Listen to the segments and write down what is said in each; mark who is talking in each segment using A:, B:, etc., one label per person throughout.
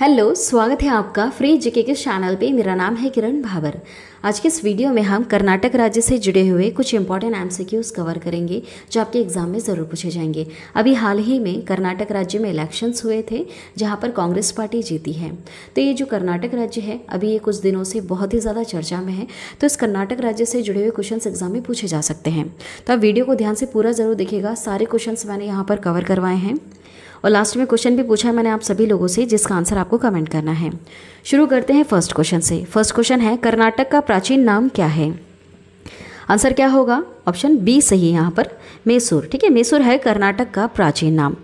A: Hello, स्वागत है आपका फ्री जीके के चैनल पे। मेरा नाम है किरण भाबर। आज के इस वीडियो में हम कर्नाटक राज्य से जुड़े हुए कुछ इंपॉर्टेंट एमसीक्यूज कवर करेंगे जो आपके एग्जाम में ज़रूर पूछे जाएंगे। अभी हाल ही में कर्नाटक राज्य में इलेक्शंस हुए थे जहां पर कांग्रेस पार्टी जीती है। तो ये जो कर्नाटक राज्य है अभी ये कुछ दिनों से बहुत ही ज़्यादा चर्चा में है। तो इस कर्नाटक राज्य से जुड़े हुए क्वेश्चन एग्जाम में पूछे जा सकते हैं। तो आप वीडियो को ध्यान से पूरा ज़रूर देखिएगा। सारे क्वेश्चन मैंने यहाँ पर कवर करवाए हैं और लास्ट में क्वेश्चन भी पूछा है मैंने आप सभी लोगों से, जिसका आंसर आपको कमेंट करना है। शुरू करते हैं फर्स्ट क्वेश्चन से। फर्स्ट क्वेश्चन है, कर्नाटक का प्राचीन नाम क्या है? आंसर क्या होगा? ऑप्शन बी सही है यहाँ पर, मैसूर। ठीक है, मैसूर है कर्नाटक का प्राचीन नाम।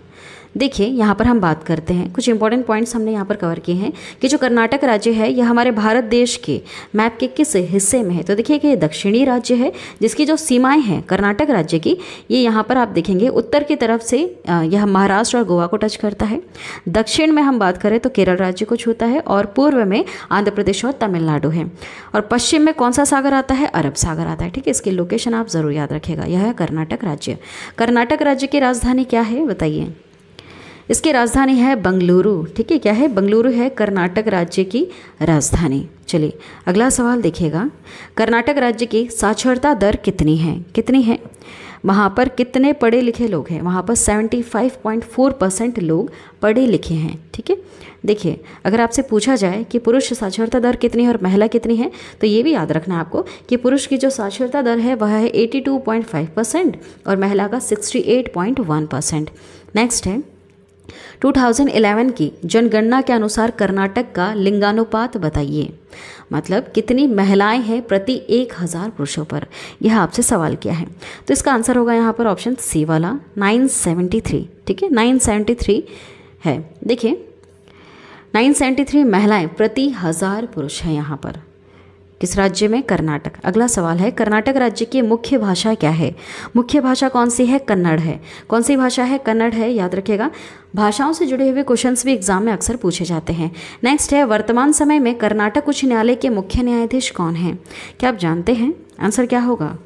A: देखिए यहाँ पर हम बात करते हैं, कुछ इंपॉर्टेंट पॉइंट्स हमने यहाँ पर कवर किए हैं कि जो कर्नाटक राज्य है यह हमारे भारत देश के मैप के किस हिस्से में है। तो देखिए कि ये दक्षिणी राज्य है जिसकी जो सीमाएं हैं कर्नाटक राज्य की, ये यहाँ पर आप देखेंगे उत्तर की तरफ से यह महाराष्ट्र और गोवा को टच करता है। दक्षिण में हम बात करें तो केरल राज्य को छूता है और पूर्व में आंध्र प्रदेश और तमिलनाडु है। और पश्चिम में कौन सा सागर आता है? अरब सागर आता है। ठीक है, इसकी लोकेशन आप ज़रूर याद रखिएगा। यह है कर्नाटक राज्य। कर्नाटक राज्य की राजधानी क्या है बताइए? इसकी राजधानी है बंगलुरु। ठीक है, क्या है? बंगलुरु है कर्नाटक राज्य की राजधानी। चलिए अगला सवाल देखिएगा, कर्नाटक राज्य की साक्षरता दर कितनी है? कितनी है? वहाँ पर कितने पढ़े लिखे लोग हैं? वहाँ पर 75.4% लोग पढ़े लिखे हैं। ठीक है, देखिए अगर आपसे पूछा जाए कि पुरुष साक्षरता दर कितनी है और महिला कितनी है, तो ये भी याद रखना है आपको कि पुरुष की जो साक्षरता दर है वह है 82.5% और महिला का 68.1%। नेक्स्ट है, 2011 की जनगणना के अनुसार कर्नाटक का लिंगानुपात बताइए। मतलब कितनी महिलाएं हैं प्रति 1000 पुरुषों पर, यह आपसे सवाल किया है। तो इसका आंसर होगा यहाँ पर ऑप्शन सी वाला 973। ठीक है, 973 है। देखिए 973 महिलाएं प्रति 1000 पुरुष हैं यहाँ पर। किस राज्य में? कर्नाटक। अगला सवाल है, कर्नाटक राज्य की मुख्य भाषा क्या है? मुख्य भाषा कौन सी है? कन्नड़ है। कौन सी भाषा है? कन्नड़ है, याद रखिएगा। भाषाओं से जुड़े हुए क्वेश्चंस भी एग्जाम में अक्सर पूछे जाते हैं। नेक्स्ट है, वर्तमान समय में कर्नाटक उच्च न्यायालय के मुख्य न्यायाधीश कौन हैं? क्या आप जानते हैं? आंसर क्या होगा?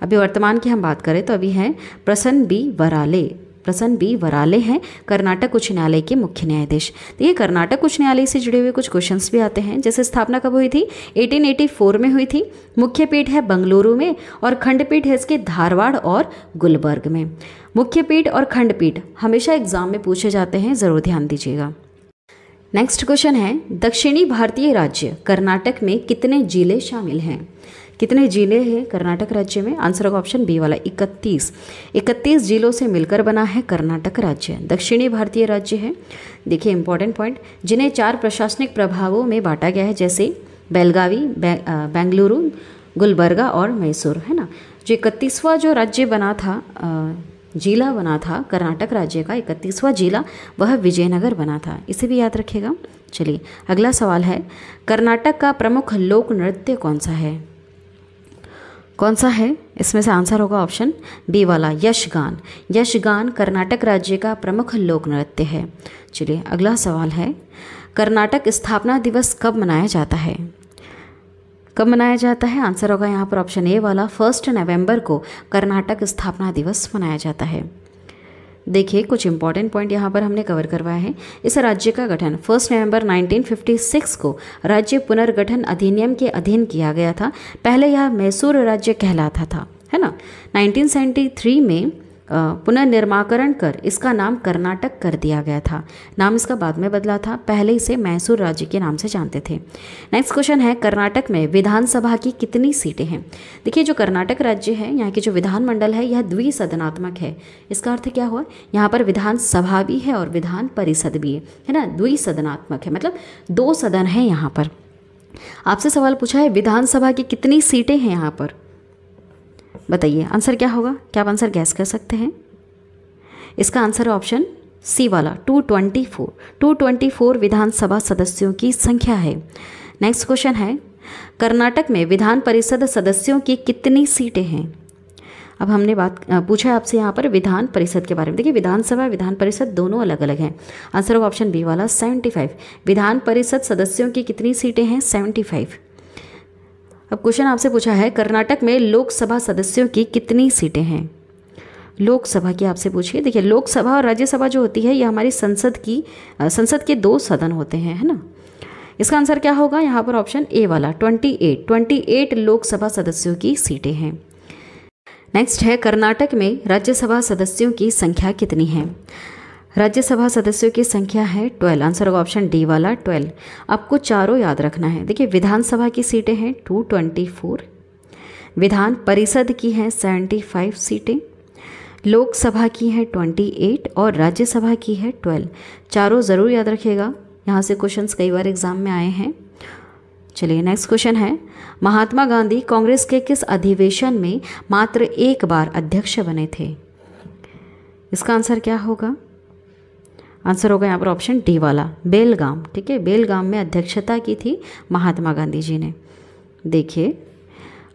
A: अभी वर्तमान की हम बात करें तो अभी है प्रसन्न बी वराले। प्रसन्न बी वराले हैं कर्नाटक उच्च न्यायालय के मुख्य न्यायाधीश। तो ये कर्नाटक उच्च न्यायालय से जुड़े हुए कुछ क्वेश्चंस भी आते हैं। जैसे स्थापना कब हुई थी? 1884 में हुई थी। मुख्य पीठ है बंगलुरु में और खंडपीठ है इसके धारवाड़ और गुलबर्ग में। मुख्य पीठ और खंडपीठ हमेशा एग्जाम में पूछे जाते हैं, ज़रूर ध्यान दीजिएगा। नेक्स्ट क्वेश्चन है, दक्षिणी भारतीय राज्य कर्नाटक में कितने जिले शामिल हैं? कितने जिले हैं कर्नाटक राज्य में? आंसर होगा ऑप्शन बी वाला 31। 31 जिलों से मिलकर बना है कर्नाटक राज्य। दक्षिणी भारतीय राज्य है। देखिए इंपॉर्टेंट पॉइंट, जिन्हें 4 प्रशासनिक प्रभागों में बांटा गया है, जैसे बेलगावी, बेंगलुरु, गुलबर्गा और मैसूर, है ना। जो 31वां जो राज्य बना था, जिला बना था कर्नाटक राज्य का 31वां जिला, वह विजयनगर बना था। इसे भी याद रखिएगा। चलिए अगला सवाल है, कर्नाटक का प्रमुख लोक नृत्य कौन सा है? कौन सा है? इसमें से आंसर होगा ऑप्शन बी वाला यक्षगान। यक्षगान कर्नाटक राज्य का प्रमुख लोक नृत्य है। चलिए अगला सवाल है, कर्नाटक स्थापना दिवस कब मनाया जाता है? कब मनाया जाता है? आंसर होगा यहाँ पर ऑप्शन ए वाला 1 नवंबर को कर्नाटक स्थापना दिवस मनाया जाता है। देखिए कुछ इंपॉर्टेंट पॉइंट यहाँ पर हमने कवर करवाया है। इस राज्य का गठन 1 नवंबर 1956 को राज्य पुनर्गठन अधिनियम के अधीन किया गया था। पहले यह मैसूर राज्य कहलाता था, है ना। 1973 में पुनर्निर्माकरण कर इसका नाम कर्नाटक कर दिया गया था। नाम इसका बाद में बदला था, पहले इसे मैसूर राज्य के नाम से जानते थे। नेक्स्ट क्वेश्चन है, कर्नाटक में विधानसभा की कितनी सीटें हैं? देखिए जो कर्नाटक राज्य है यहाँ की जो विधानमंडल है यह द्विसदनात्मक है। इसका अर्थ क्या हुआ? यहाँ पर विधानसभा भी है और विधान परिषद भी है ना। द्विसदनात्मक है मतलब 2 सदन है यहाँ पर। आपसे सवाल पूछा है विधानसभा की कितनी सीटें हैं यहाँ पर, बताइए आंसर क्या होगा? क्या आप आंसर गैस कर सकते हैं? इसका आंसर ऑप्शन सी वाला 224। 224 विधानसभा सदस्यों की संख्या है। नेक्स्ट क्वेश्चन है, कर्नाटक में विधान परिषद सदस्यों की कितनी सीटें हैं? अब हमने बात पूछा है आपसे यहाँ पर विधान परिषद के बारे में। देखिए विधानसभा विधान परिषद दोनों अलग अलग हैं। आंसर होगा ऑप्शन बी वाला 75। विधान परिषद सदस्यों की कितनी सीटें हैं? 75। अब क्वेश्चन आपसे पूछा है कर्नाटक में लोकसभा सदस्यों की कितनी सीटें हैं? लोकसभा की आपसे पूछिए। देखिए लोकसभा और राज्यसभा जो होती है ये हमारी संसद के 2 सदन होते हैं, है ना। इसका आंसर क्या होगा यहाँ पर? ऑप्शन ए वाला 28 लोकसभा सदस्यों की सीटें हैं। नेक्स्ट है कर्नाटक में राज्यसभा सदस्यों की संख्या कितनी है? राज्यसभा सदस्यों की संख्या है 12। आंसर होगा ऑप्शन डी वाला 12। आपको चारों याद रखना है। देखिए विधानसभा की सीटें हैं 224, विधान परिषद की हैं 75 सीटें, लोकसभा की हैं 28 और राज्यसभा की है 12। चारों ज़रूर याद रखिएगा, यहाँ से क्वेश्चंस कई बार एग्जाम में आए हैं। चलिए नेक्स्ट क्वेश्चन है, महात्मा गांधी कांग्रेस के किस अधिवेशन में मात्र एक बार अध्यक्ष बने थे? इसका आंसर क्या होगा? आंसर होगा यहाँ पर ऑप्शन डी वाला बेलगाम। ठीक है, बेलगाम में अध्यक्षता की थी महात्मा गांधी जी ने। देखिए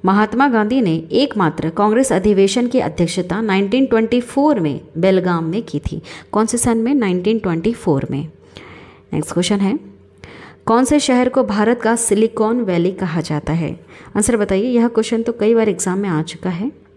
A: महात्मा गांधी ने एकमात्र कांग्रेस अधिवेशन की अध्यक्षता 1924 में बेलगाम में की थी। कौन से सन में? 1924 में। नेक्स्ट क्वेश्चन है, कौन से शहर को भारत का सिलिकॉन वैली कहा जाता है? आंसर बताइए। यह क्वेश्चन तो कई बार एग्जाम में आ चुका है।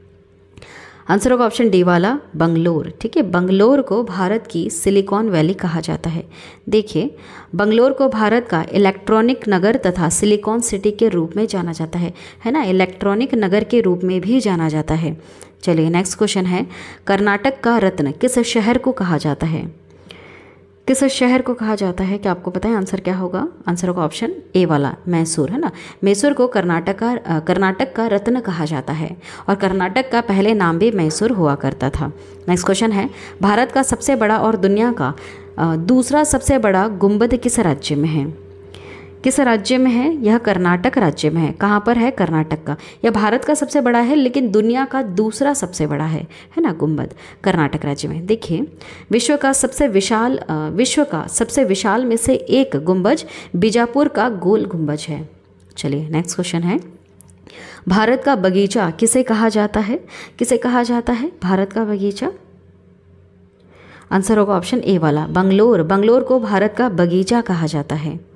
A: आंसर होगा ऑप्शन डी वाला बंगलोर। ठीक है, बंगलोर को भारत की सिलिकॉन वैली कहा जाता है। देखिए बंगलोर को भारत का इलेक्ट्रॉनिक नगर तथा सिलिकॉन सिटी के रूप में जाना जाता है ना, इलेक्ट्रॉनिक नगर के रूप में भी जाना जाता है। चलिए नेक्स्ट क्वेश्चन है, कर्नाटक का रत्न किस शहर को कहा जाता है? किस शहर को कहा जाता है? क्या आपको पता है? आंसर क्या होगा? आंसर होगा ऑप्शन ए वाला मैसूर, है ना। मैसूर को कर्नाटक का रत्न कहा जाता है और कर्नाटक का पहले नाम भी मैसूर हुआ करता था। नेक्स्ट क्वेश्चन है, भारत का सबसे बड़ा और दुनिया का दूसरा सबसे बड़ा गुंबद किस राज्य में है? किस राज्य में है? यह कर्नाटक राज्य में है। कहाँ पर है? कर्नाटक का। यह भारत का सबसे बड़ा है लेकिन दुनिया का दूसरा सबसे बड़ा है ना गुंबद, कर्नाटक राज्य में। देखिए विश्व का सबसे विशाल में से एक गुंबज बीजापुर का गोल गुंबज है। चलिए नेक्स्ट क्वेश्चन है, भारत का बगीचा किसे कहा जाता है? किसे कहा जाता है भारत का बगीचा? आंसर होगा ऑप्शन ए वाला बंगलोर। बंगलोर को भारत का बगीचा कहा जाता है।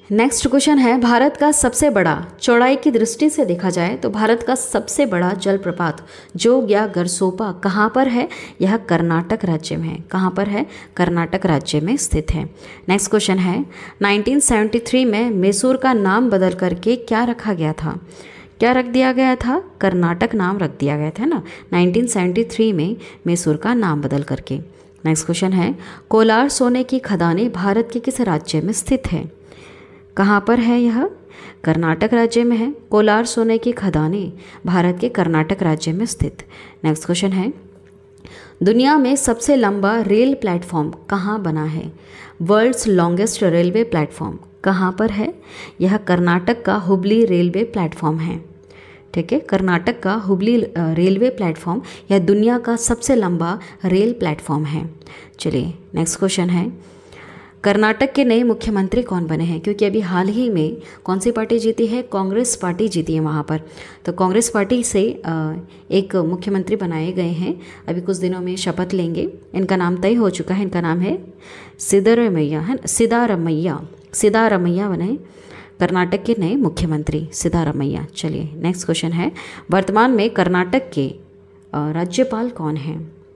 A: नेक्स्ट क्वेश्चन है, भारत का सबसे बड़ा, चौड़ाई की दृष्टि से देखा जाए तो भारत का सबसे बड़ा जलप्रपात जोग या गरसोपा कहाँ पर है? यह कर्नाटक राज्य में है। कहाँ पर है? कर्नाटक राज्य में स्थित है। नेक्स्ट क्वेश्चन है, 1973 में मैसूर का नाम बदल करके क्या रखा गया था? क्या रख दिया गया था? कर्नाटक नाम रख दिया गया था ना, 1973 में मैसूर का नाम बदल करके। नेक्स्ट क्वेश्चन है, कोलार सोने की खदानें भारत के किस राज्य में स्थित है? कहाँ पर है यह? कर्नाटक राज्य में है। कोलार सोने की खदानें भारत के कर्नाटक राज्य में स्थित। नेक्स्ट क्वेश्चन है, दुनिया में सबसे लंबा रेल प्लेटफॉर्म कहाँ बना है? वर्ल्ड्स लॉन्गेस्ट रेलवे प्लेटफॉर्म कहाँ पर है? यह कर्नाटक का हुबली रेलवे प्लेटफॉर्म है। ठीक है, कर्नाटक का हुबली रेलवे प्लेटफॉर्म यह दुनिया का सबसे लंबा रेल प्लेटफॉर्म है। चलिए नेक्स्ट क्वेश्चन है, कर्नाटक के नए मुख्यमंत्री कौन बने हैं? क्योंकि अभी हाल ही में कौन सी पार्टी जीती है? कांग्रेस पार्टी जीती है वहाँ पर। तो कांग्रेस पार्टी से एक मुख्यमंत्री बनाए गए हैं, अभी कुछ दिनों में शपथ लेंगे। इनका नाम तय हो चुका है, इनका नाम है सिद्धारमैया, है सिद्धारमैया बने कर्नाटक के नए मुख्यमंत्री, सिद्धारमैया। चलिए नेक्स्ट क्वेश्चन है, वर्तमान में कर्नाटक के राज्यपाल कौन हैं?